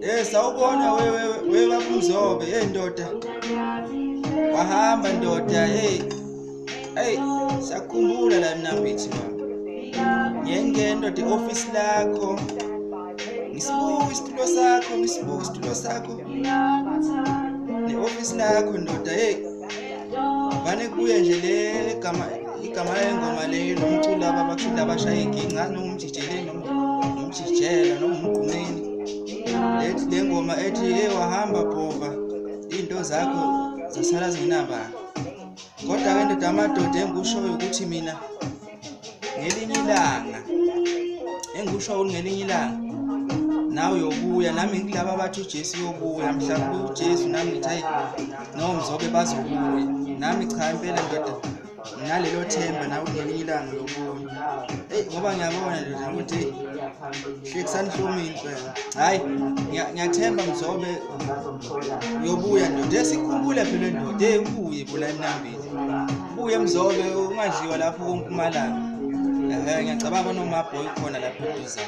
Sawubona we babuzobe ndoda. Wahamba ndoda sakhumbula la Mnambithi baba. Ngiyengena ndoda office lakho. Ngisibuka isitulo sakho. Ne office lakho ndoda vane kuye nje le igama lengoma le nomculo laba abakushila abashaya inkingi ngazi noma umjijele noma umjijela noma umgqumeni. Le ngoma ethi wahamba bhova into zakho zasala zinamba. Kodwa ke ndoda amadoda engushoyo ukuthi mina ngelinye ilanga engushoyo ngelinye ilanga nawe uyobuya nami ngilaba abathi uJesu uyobuya mhlawumbe uJesu nami ngithi no Mzobe bazobuya nami cha impela ndoda nalelo themba nawe ngelinye ilanga uyobuya. Ngoba ngiyabona ndoda ukuthi kusanihlomile phela. Hayi ngiyathemba Mzobe uyobuya ndoda. Sikhumbule phela ndoda ubuye phela eMnambithi. Ubuye Mzobe ungadliwa lapho koMpumalanga. Ngiyacabanga nomabhoyi khona lapho eduze.